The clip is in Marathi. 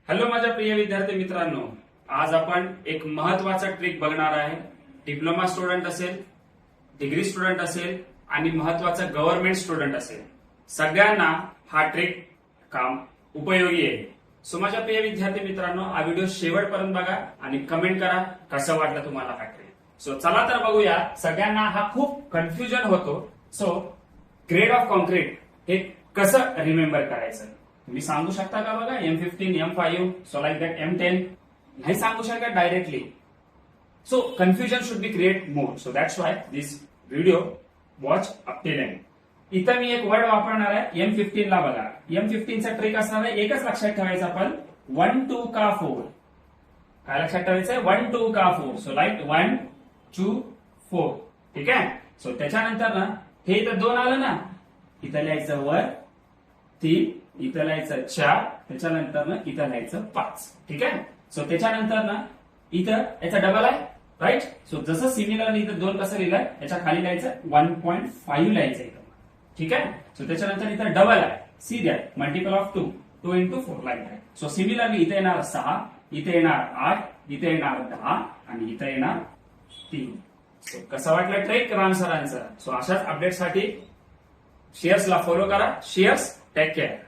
हॅलो माझ्या प्रिय विद्यार्थी मित्रांनो, आज आपण एक महत्वाचा ट्रिक बघणार आहे. डिप्लोमा स्टुडंट असेल, डिग्री स्टुडंट असेल आणि महत्वाचा गव्हर्नमेंट स्टुडंट असेल, सगळ्यांना हा ट्रिक काम उपयोगी आहे. सो माझ्या प्रिय विद्यार्थी मित्रांनो, हा व्हिडिओ शेवटपर्यंत बघा आणि कमेंट करा कसं वाटलं तुम्हाला हा ट्रिक. सो चला तर बघूया. सगळ्यांना हा खूप कन्फ्युजन होतो. सो ग्रेड ऑफ कॉन्क्रीट हे कसं रिमेंबर करायचं तुम्ही सांगू शकता का? बघा M15, M5, so like that M10 नाही सांगू शकत directly. So confusion should be create more. So that's why this video watch up till end. इथं मी एक वर्ड वापरणार आहे M15 ला. बघा M15 चा ट्रिक असणार आहे, एकच लक्षात ठेवायचं आपण 1 2 का 4. काय लक्षात ठेवायचंय? 1 2 का 4. So like 1 2 4. ठीक आहे. सो त्याच्यानंतर ना हे इथं 2 आलं ना, इथं लिहायचं वर 3, इथं लिहायचं 4, त्याच्यानंतर ना इथं लिहायचं 5. ठीक आहे. सो त्याच्यानंतर ना इथं याचा डबल आहे, राईट. सो जसं सिमिलर इथं 2 कसं लिहिलंय, याच्या खाली लिहायचं 1.5 लिहायचं इथं. ठीक आहे. सो त्याच्यानंतर इथं डबल आहे, see that multiple of 2, 2 into 4 like आहे. सो सिमिलरली इथे येणार 6, इथे येणार 8, इथे येणार 10 आणि इथे येणार 3. सो कसं वाटलं ट्रिक राम सरांचं? सो अशाच अपडेटसाठी शेअर्सला फॉलो करा. Shares, take care.